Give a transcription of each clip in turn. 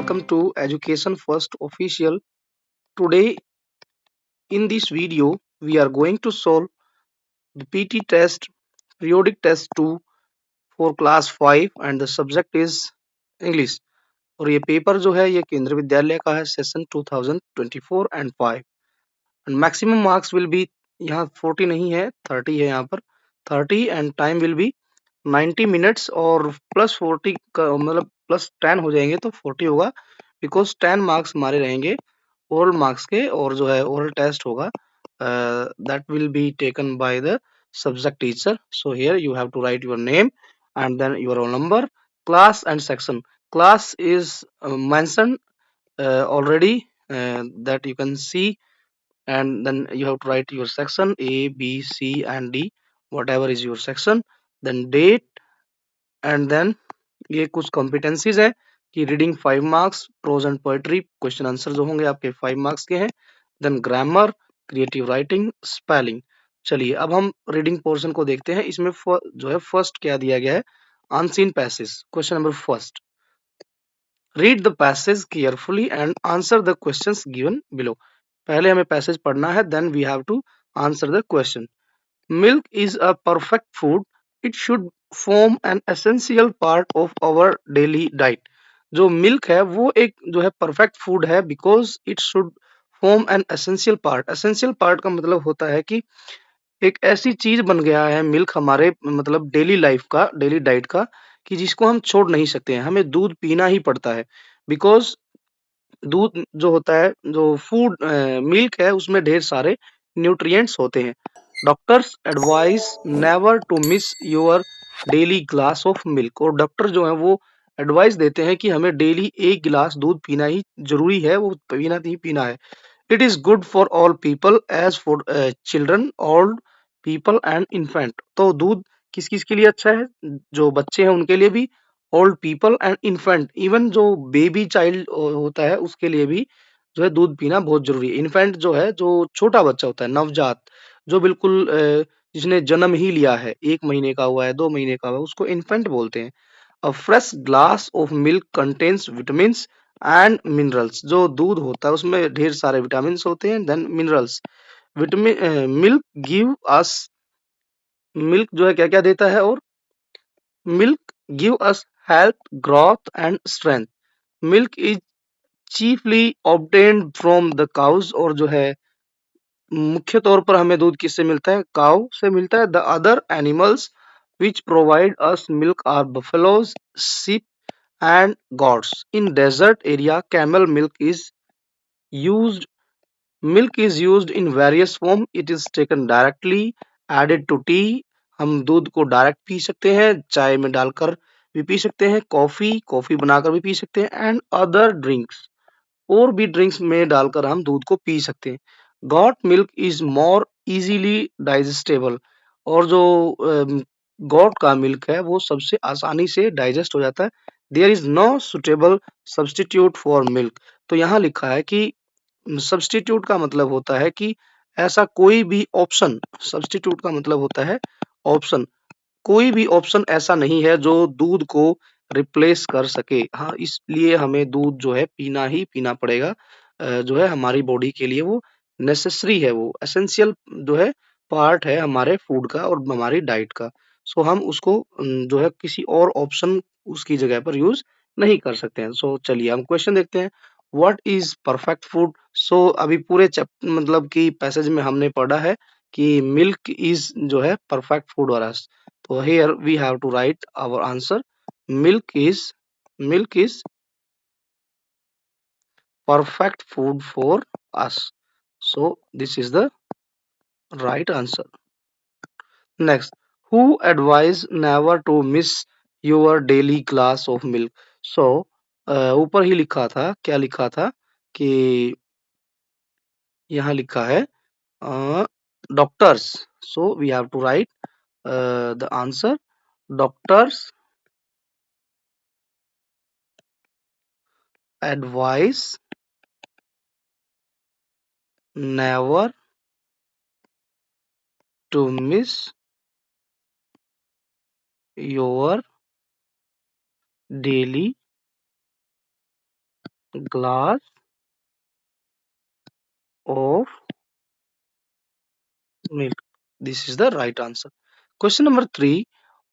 welcome to Education First Official. Today in this video we are going to solve the PT test, periodic test 2 for class 5 and the subject is English. और ये paper जो है ये केंद्रीय विद्यालय का है session 2024 and 5 and maximum marks will be यहाँ 40 नहीं है 30 है यहाँ पर 30 and time will be 90 minutes और प्लस 40 का मतलब प्लस 10 हो जाएंगे तो 40 होगा बिकॉज 10 मार्क्स हमारे रहेंगे ओरल मार्क्स के और जो है ओरल टेस्ट होगा that will be taken by the subject teacher. So here you have to write your name and then your roll number, class and section. Class is mentioned already that you can see, and then you have to write your section A, B, C and D, whatever is your section. Then date, and then ये कुछ competencies है कि reading 5 marks, prose and poetry question answer जो होंगे आपके 5 marks के हैं. Then grammar, creative writing, spelling. चलिए अब हम रीडिंग पोर्शन को देखते हैं. इसमें जो है फर्स्ट क्या दिया गया है, unseen passage. Question number first, read the passage carefully and answer the questions given below. पहले हमें पैसेज पढ़ना है, then we have to answer the question. Milk is a perfect food. It should form an essential part of our daily diet. जो milk है वो एक जो है परफेक्ट फूड है because it should form an essential part. Essential part का मतलब होता है कि एक ऐसी चीज बन गया है मिल्क हमारे मतलब डेली लाइफ का, डेली डाइट का, कि जिसको हम छोड़ नहीं सकते हैं. हमें दूध पीना ही पड़ता है बिकॉज दूध जो होता है, जो फूड मिल्क है, उसमें ढेर सारे न्यूट्रिएंट्स होते हैं. Doctors advise never to miss your daily glass of milk. और डॉक्टर जो है वो एडवाइस देते हैं कि हमें डेली एक गिलास दूध पीना ही जरूरी है, वो पीना ही पीना है. It is good for all people as for children, old people and infant. तो दूध किस किस के लिए अच्छा है, जो बच्चे हैं उनके लिए भी, old people and infant, even जो बेबी चाइल्ड होता है उसके लिए भी जो है दूध पीना बहुत जरूरी है. इन्फेंट जो है, जो छोटा बच्चा होता है, नवजात, जो बिल्कुल जिसने जन्म ही लिया है, 1 महीने का हुआ है, 2 महीने का हुआ है, उसको इन्फेंट बोलते हैं. अ fresh glass of milk contains vitamin and minerals. जो दूध होता है उसमें ढेर सारे विटामिन होते हैं, then minerals. Vitamin milk give us, milk जो है क्या क्या देता है, और milk give us health, growth and strength. Milk is chiefly obtained from the cows. और जो है मुख्य तौर पर हमें दूध किससे मिलता है, काउ से मिलता है. The other animals which provide us milk are buffaloes, sheep and goats. In desert area, camel milk is used. Milk is used in various form. It is taken directly, added to tea. हम दूध को direct P सकते हैं, चाय में डालकर भी P सकते हैं, कॉफी बनाकर भी पी सकते हैं, एंड अदर ड्रिंक्स, और भी ड्रिंक्स में डालकर हम दूध को पी सकते हैं. Got milk is more easily digestible. और जो गॉट का मिल्क है वो सबसे आसानी से डाइजेस्ट हो जाता है. There is no suitable substitute for milk. तो यहाँ लिखा है कि सब्सटीट्यूट का मतलब होता है कि ऐसा कोई भी ऑप्शन, सब्सटीट्यूट का मतलब होता है ऑप्शन, कोई भी ऑप्शन ऐसा नहीं है जो दूध को रिप्लेस कर सके. हाँ, इसलिए हमें दूध जो है पीना ही पीना पड़ेगा. जो है हमारी बॉडी के लिए वो नेसेसरी है, वो एसेंशियल जो है पार्ट है हमारे फूड का और हमारी डाइट का. सो हम उसको जो है किसी और ऑप्शन उसकी जगह पर यूज नहीं कर सकते हैं. सो चलिए हम क्वेश्चन देखते हैं. What is perfect food. So अभी पूरे चैप्टर मतलब कि पैसेज में हमने पढ़ा है कि मिल्क इज जो है perfect food for us. So here we have to write our answer. Milk is perfect food for us. So this is the right answer. Next, who advised never to miss your daily glass of milk? So ऊपर ही लिखा था, क्या लिखा था कि यहाँ लिखा है doctors. So we have to write the answer. Doctors advise never to miss your daily glass of milk. This is the right answer. Question number 3.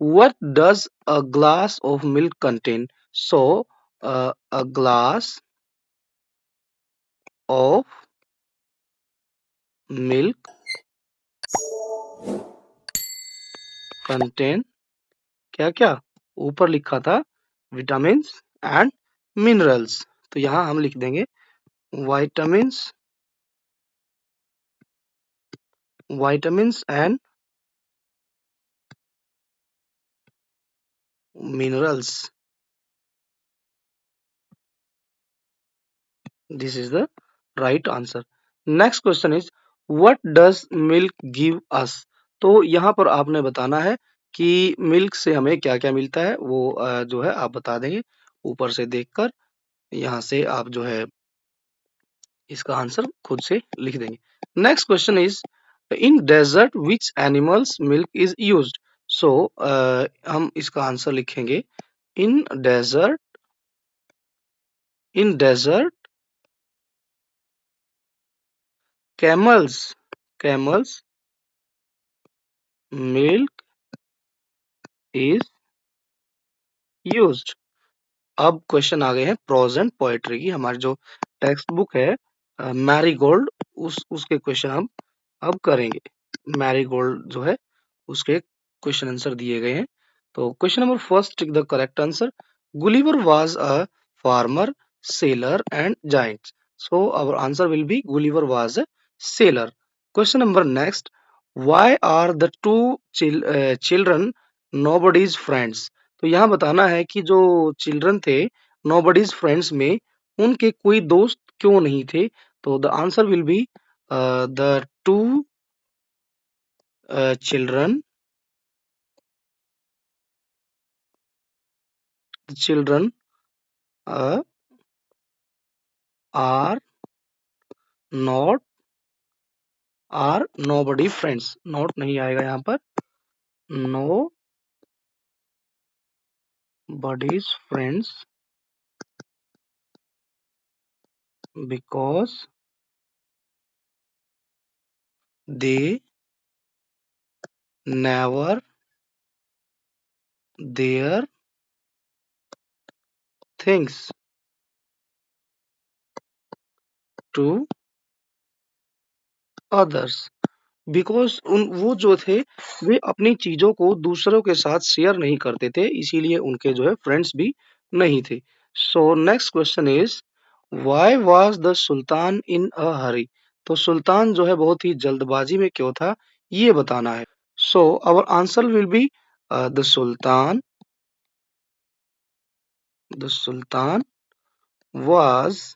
What does a glass of milk contain? So, a glass of milk contain क्या क्या? ऊपर लिखा था vitamins and minerals, तो यहाँ हम लिख देंगे vitamins, vitamins and minerals. This is the right answer. Next question is what does milk give us? तो यहाँ पर आपने बताना है कि मिल्क से हमें क्या क्या मिलता है, वो जो है आप बता देंगे ऊपर से देखकर। यहाँ से आप जो है इसका आंसर खुद से लिख देंगे। Next question is in desert which animals milk is used? So हम इसका आंसर लिखेंगे in desert, in desert camels, camels milk is used. अब क्वेश्चन आ गए हैं प्रोज एंड पोएट्री की। हमारी जो टेक्स्ट बुक है मैरीगोल्ड, उसके क्वेश्चन हम अब करेंगे। मैरीगोल्ड जो है उसके क्वेश्चन आंसर दिए गए हैं। तो question number first, tick the correct answer. Gulliver was a farmer, sailor and giant. So our answer will be Gulliver was a sailor. Question number next, why are the two children nobody's friends? तो यहाँ बताना है कि जो children थे nobody's friends में उनके कोई दोस्त क्यों नहीं थे? तो the answer will be the two children, children uh, are not, are nobody friends. Not नहीं आएगा यहाँ पर, nobody's friends because they never their things to others. Because उन वो जो थे वे अपनी चीजों को दूसरों के साथ शेयर नहीं करते थे, इसीलिए उनके जो है फ्रेंड्स भी नहीं थे। So next question is why was the sultan in a hurry? तो सुल्तान जो है बहुत ही जल्दबाजी में क्यों था, ये बताना है। So our answer will be the sultan, the sultan was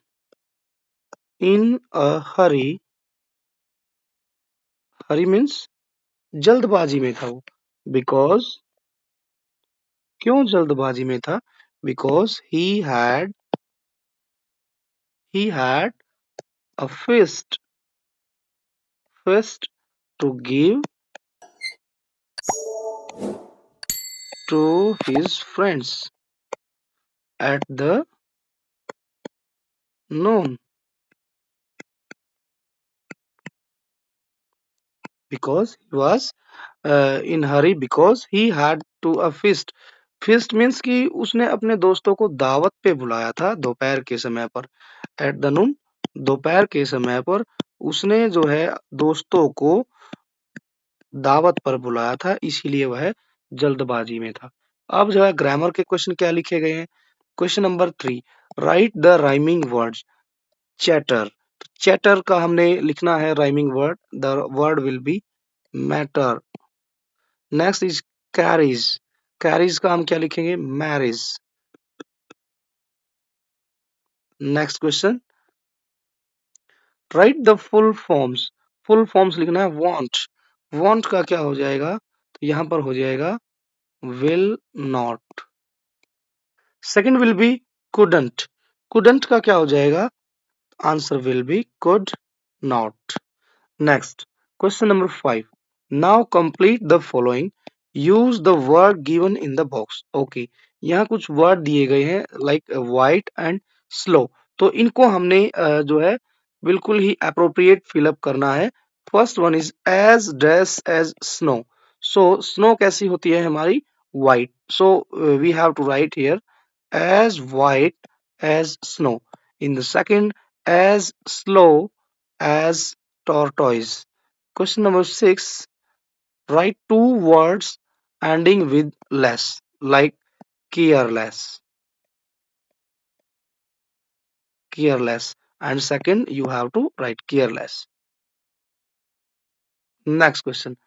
in a hurry, hurry means जल्दबाजी में था वो। बिकॉज, क्यों जल्दबाजी में था? Because he had a feast to give to his friends at the noon. Because he was in hurry because he had to a feast. feast means कि उसने अपने दोस्तों को दावत पे बुलाया था दोपहर के समय पर। एट द नून, दोपहर के समय पर उसने जो है दोस्तों को दावत पर बुलाया था, इसीलिए वह जल्दबाजी में था। अब जो है ग्रामर के क्वेश्चन क्या लिखे गए हैं। Question number 3, right the rhyming words. Chatter, chatter का हमने लिखना है rhyming word, the word will be matter. Next is carries, carries का हम क्या लिखेंगे? Marriage. Next question, right the full forms. Full forms लिखना है वांट, वांट का क्या हो जाएगा? तो यहाँ पर हो जाएगा will not. Second will be couldn't, couldn't का क्या हो जाएगा? Answer will B could not. Next, question number 5. Now complete the following. Use the word given in the box. Okay, यहाँ कुछ वर्ड दिए गए हैं like white and slow. तो इनको हमने जो है बिल्कुल ही अप्रोप्रिएट फिलअप करना है। First one is as dress as snow. So snow कैसी होती है हमारी? White. So we have to write here as white as snow. In the second, as slow as tortoise. Question number 6. Write two words ending with less, like careless. Careless. And second, you have to write careless. Next question.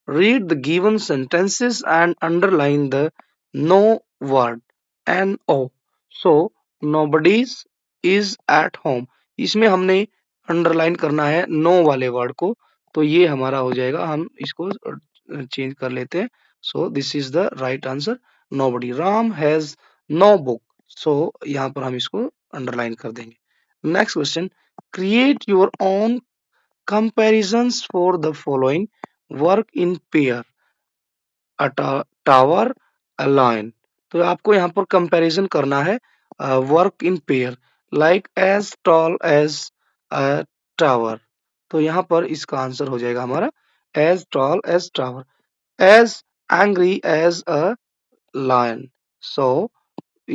Read the given sentences and underline the no word. No. So nobody's is at home. इसमें हमने underline करना है no वाले word को, तो ये हमारा हो जाएगा, हम इसको चेंज कर लेते हैं। So this is the right answer, nobody. Ram has no book. So यहाँ पर हम इसको अंडरलाइन कर देंगे। Next question, create your own comparisons for the following. Work in pair, a tower, a lion. तो आपको यहाँ पर कंपैरिजन करना है work in pair, like as tall as a tower. तो यहाँ पर इसका आंसर हो जाएगा हमारा as tall as tower, as angry as a lion. So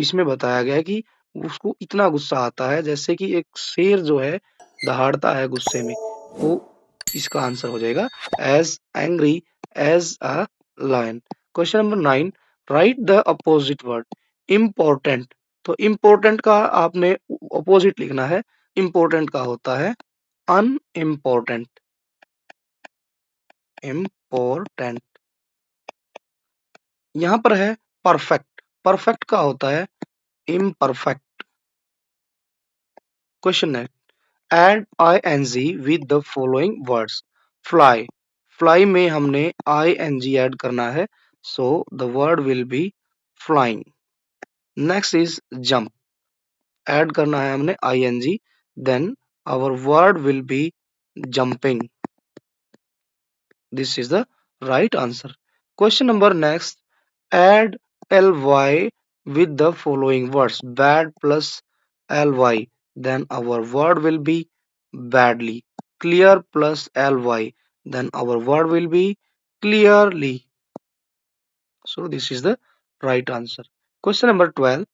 इसमें बताया गया है कि उसको इतना गुस्सा आता है जैसे कि एक शेर जो है दहाड़ता है गुस्से में। वो इसका आंसर हो जाएगा as angry as a lion. Question number 9, write the opposite word. Important. तो इम्पोर्टेंट का आपने अपोजिट लिखना है। इम्पोर्टेंट का होता है अनइम्पोर्टेंट। इम्पोर्टेंट। यहाँ पर है परफेक्ट। परफेक्ट का होता है इम्परफेक्ट। क्वेश्चन है, add ing with the following words. Fly. Fly में हमने ing ऐड करना है, so the word will be flying. Next is jump. Add करना है हमने ing, then our word will be jumping. This is the right answer. Question number next. Add ly with the following words. Bad plus ly. Then our word will be badly. Clear plus ly. Then our word will be clearly. So this is the right answer. Question number 12.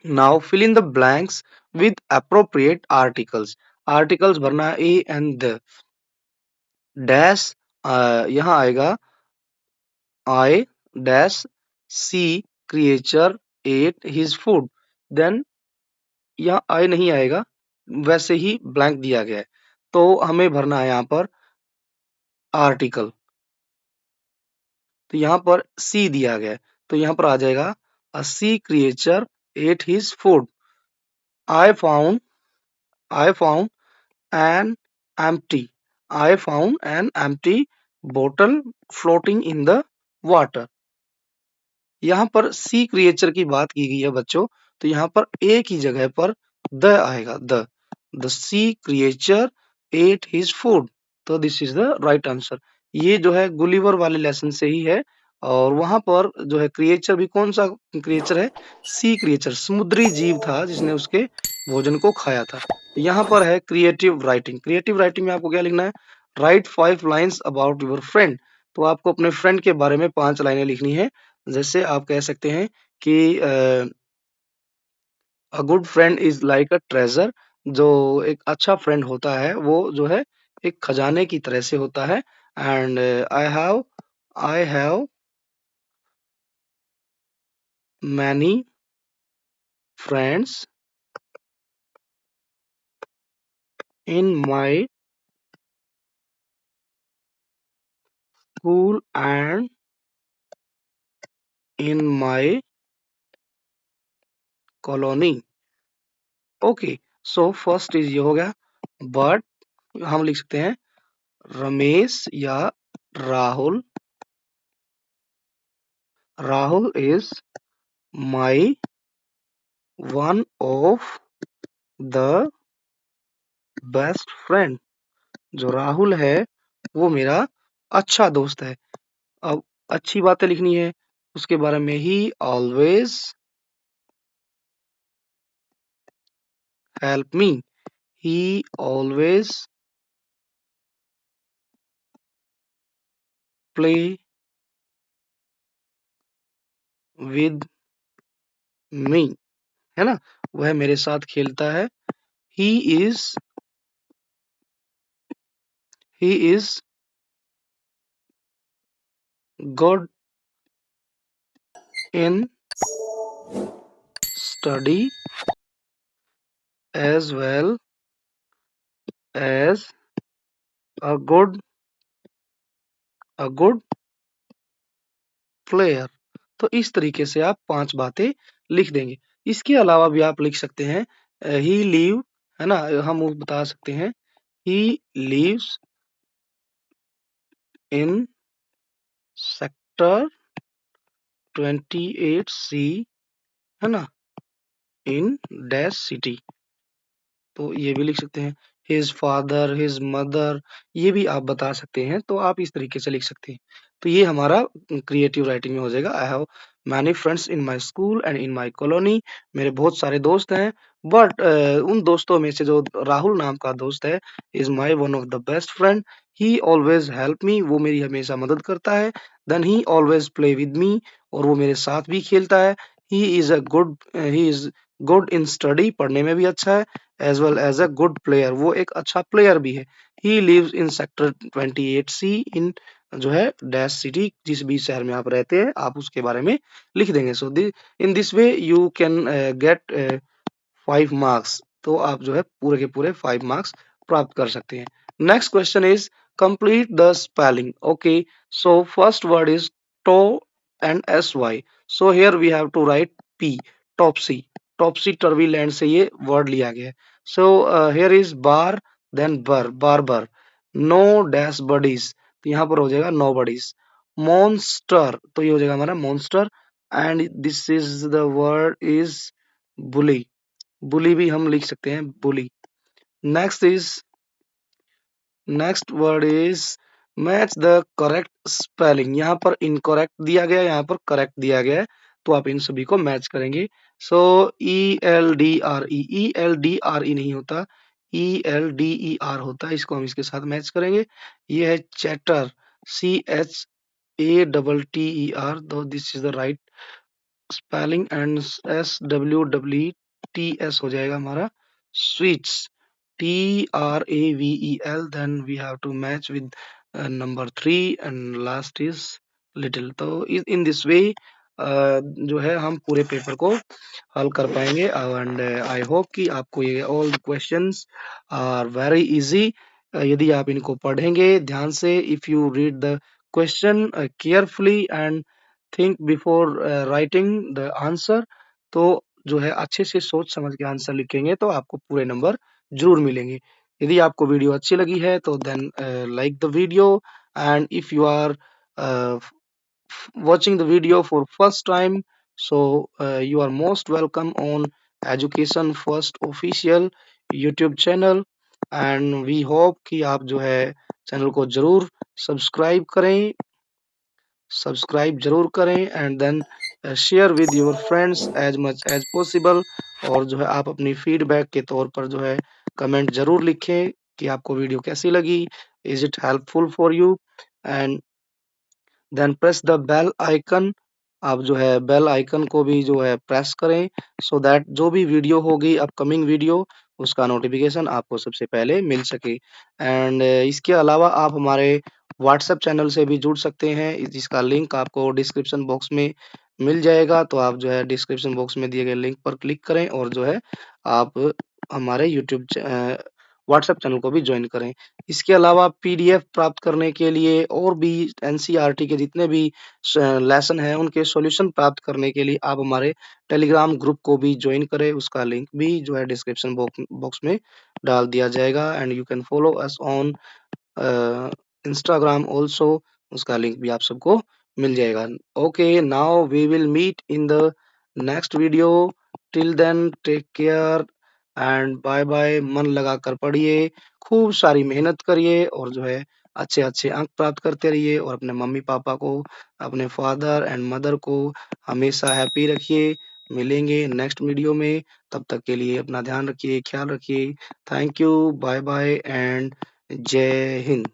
Now fill in the blanks with appropriate articles. Articles भरना है a and the. Dash यहाँ आएगा I dash see creature ate his food. Then यहाँ I नहीं आएगा, वैसे ही blank दिया गया है, तो हमें भरना है यहाँ पर आर्टिकल। तो यहाँ पर सी दिया गया है, तो यहाँ पर आ जाएगा a sea creature ate his food. I found I found an empty I found an empty बोतल फ्लोटिंग इन द वाटर। यहाँ पर सी क्रिएचर की बात की गई है बच्चों, तो यहाँ पर एक ही जगह पर द आएगा, the sea creature ate his food. तो this is the right answer. ये जो है गुलिवर वाले लेसन से ही है, और वहां पर जो है क्रिएचर भी कौन सा क्रिएचर है? सी क्रिएचर, समुद्री जीव था जिसने उसके भोजन को खाया था। यहाँ पर है क्रिएटिव राइटिंग। क्रिएटिव राइटिंग में आपको क्या लिखना है? Right 5 lines about your friend. तो आपको अपने फ्रेंड के बारे में 5 लाइनें लिखनी है। जैसे आप कह सकते हैं कि a good friend is like a treasure. जो एक अच्छा फ्रेंड होता है वो जो है एक खजाने की तरह से होता है। And I have many friends in my school and in my colony. Okay, so first is ये हो गया, बट हम लिख सकते हैं रमेश या Rahul. Rahul is my one of the best friend. जो राहुल है वो मेरा अच्छा दोस्त है। अब अच्छी बातें लिखनी है उसके बारे में। ही always help me. He always play with me, है ना, वह मेरे साथ खेलता है। he is he is good in study as well as a good player। तो इस तरीके से आप 5 बातें लिख देंगे। इसके अलावा भी आप लिख सकते हैं ही लीव, है ना, हम वो बता सकते हैं he leaves in sector 28C, है ना, इन डैश सिटी। तो ये भी लिख सकते हैं हिज फादर, हिज मदर, ये भी आप बता सकते हैं। तो आप इस तरीके से लिख सकते हैं। तो ये हमारा क्रिएटिव राइटिंग में हो जाएगा। I have many friends in my school and in my colony. मेरे बहुत सारे दोस्त हैं, बट उन दोस्तों में से जो राहुल नाम का दोस्त है is my one of the best friend. He always help me, वो मेरी हमेशा मदद करता है। Then he always play with me, और वो मेरे साथ भी खेलता है। He is good in study, पढ़ने में भी अच्छा है। As well as a good player, वो एक अच्छा प्लेयर भी है। He lives in sector 28C इन जो है डैश सिटी, जिस भी शहर में आप रहते हैं आप उसके बारे में लिख देंगे। So in this way you can get 5 marks. तो आप जो है पूरे के पूरे 5 मार्क्स प्राप्त कर सकते हैं। Next question is complete the spelling. Okay, so first word is to and SY। So here we have to write P, topsy. Topsy turvy land से ये वर्ड लिया गया है। So here is bar, then barber. No dash buddies, तो यहाँ पर हो जाएगा नो बडीज। मॉन्स्टर, तो ये हो जाएगा हमारा monster. And this is the word is bully. Bully भी हम लिख सकते हैं, bully. Next is next word is match the correct spelling. यहाँ पर इनकरेक्ट दिया गया है, यहाँ पर करेक्ट दिया गया है, तो आप इन सभी को मैच करेंगे। सो ELDRE नहीं होता, ELDER होता है, इसको हम इसके साथ मैच करेंगे। ये है चैटर, CHATTER, तो this is the right spelling. And SWWTS हो जाएगा हमारा sweets, TRAVEL। Then we have to match with number 3 and last is little. तो इन दिस वे जो है हम पूरे पेपर को हल कर पाएंगे। एंड आई होप कि आपको ये all the questions are very easy. यदि आप इनको पढ़ेंगे ध्यान से, if you read the question carefully and think before writing the answer, तो जो है अच्छे से सोच समझ के आंसर लिखेंगे तो आपको पूरे नंबर जरूर मिलेंगे। यदि आपको वीडियो अच्छी लगी है तो then like the video. And if you are watching the video for first time, so you are most welcome on education first official YouTube channel। And we hope कि आप जो है चैनल को जरूर सब्सक्राइब करें, and then share with your friends as much as possible. और जो है आप अपनी फीडबैक के तौर पर जो है कमेंट जरूर लिखें कि आपको वीडियो कैसी लगी, is it helpful for you. And then press the bell icon, आप जो है बेल आइकन को भी जो है प्रेस करें, सो दैट जो भी वीडियो होगी अपकमिंग वीडियो उसका नोटिफिकेशन आपको सबसे पहले मिल सके। एंड इसके अलावा आप हमारे व्हाट्सएप चैनल से भी जुड़ सकते हैं, जिसका लिंक आपको डिस्क्रिप्शन बॉक्स में मिल जाएगा। तो आप जो है डिस्क्रिप्शन बॉक्स में दिए गए लिंक पर क्लिक करें और जो है आप हमारे यूट्यूब व्हाट्सएप चैनल को भी ज्वाइन करें। इसके अलावा PDF प्राप्त करने के लिए और भी NCERT के जितने भी लेसन हैं उनके सॉल्यूशन प्राप्त करने के लिए आप हमारे टेलीग्राम ग्रुप को भी ज्वाइन करें, उसका लिंक भी जो है डिस्क्रिप्शन बॉक्स में डाल दिया जाएगा। And you can follow us on Instagram also, उसका लिंक भी आप सबको मिल जाएगा। Okay, now we will meet in the next video. Till then take care and bye bye. मन लगा कर पढ़िए, खूब सारी मेहनत करिए और जो है अच्छे अच्छे अंक प्राप्त करते रहिए। और अपने मम्मी पापा को, अपने फादर एंड मदर को हमेशा हैप्पी रखिए। मिलेंगे नेक्स्ट वीडियो में। तब तक के लिए अपना ध्यान रखिए, ख्याल रखिए। Thank you, bye bye and Jai Hind.